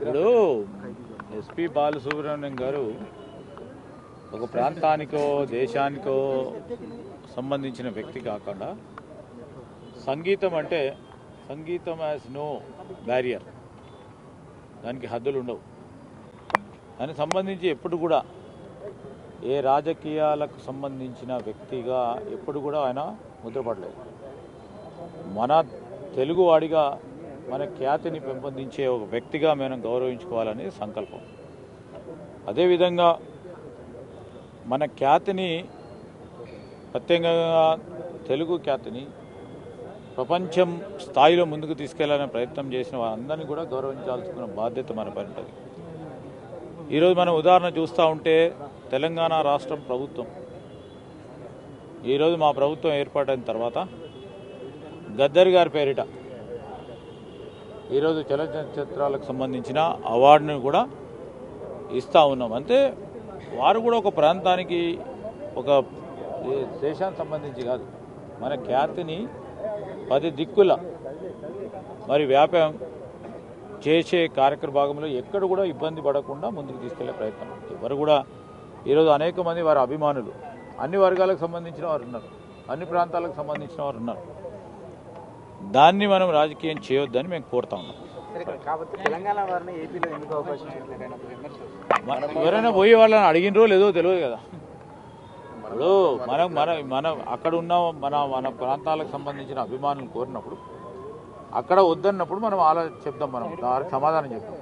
ఇప్పుడు ఎస్పీ బాలసుబ్రహ్మణ్యం గారు ఒక ప్రాంతానికో దేశానికో సంబంధించిన వ్యక్తి కాకుండా సంగీతం అంటే సంగీతం హ్యాస్ నో బ్యారియర్, దానికి హద్దులు ఉండవు. దానికి సంబంధించి ఎప్పుడు కూడా ఏ రాజకీయాలకు సంబంధించిన వ్యక్తిగా ఎప్పుడు కూడా ఆయన ముద్రపడలేదు. మన తెలుగువాడిగా మన ఖ్యాతిని పెంపొందించే ఒక వ్యక్తిగా మనం గౌరవించుకోవాలని సంకల్పం. అదేవిధంగా మన ఖ్యాతిని ప్రత్యేకంగా తెలుగు ఖ్యాతిని ప్రపంచం స్థాయిలో ముందుకు తీసుకెళ్లాలనే ప్రయత్నం చేసిన వారందరినీ కూడా గౌరవించాల్సిన బాధ్యత మన పైన ఉంటుంది. ఈరోజు మనం ఉదాహరణ చూస్తూ ఉంటే తెలంగాణ రాష్ట్రం ప్రభుత్వం ఈరోజు మా ప్రభుత్వం ఏర్పాటైన తర్వాత గద్దర్ గారి పేరిట ఈరోజు చలనచిత్రాలకు సంబంధించిన అవార్డును కూడా ఇస్తూ ఉన్నాం. అంటే వారు కూడా ఒక ప్రాంతానికి ఒక దేశానికి సంబంధించి కాదు, మన ఖ్యాతిని 10 దిక్కుల మరి వ్యాపారం చేసే కార్యక్రమ భాగంలో ఎక్కడ కూడా ఇబ్బంది పడకుండా ముందుకు తీసుకెళ్లే ప్రయత్నం. ఎవరు కూడా ఈరోజు అనేక మంది వారి అభిమానులు అన్ని వర్గాలకు సంబంధించిన వారు ఉన్నారు, అన్ని ప్రాంతాలకు సంబంధించిన వారు ఉన్నారు. దాన్ని మనం రాజకీయం చేయొద్దని మేము కోరుతా ఉన్నాం. ఎవరైనా పోయే వాళ్ళని అడిగినరో లేదో తెలియదు కదా. ఇప్పుడు మనం అక్కడ ఉన్న మన ప్రాంతాలకు సంబంధించిన అభిమానులు కోరినప్పుడు అక్కడ వద్దన్నప్పుడు మనం చెప్తాం, మనం దానికి సమాధానం చెప్తాం.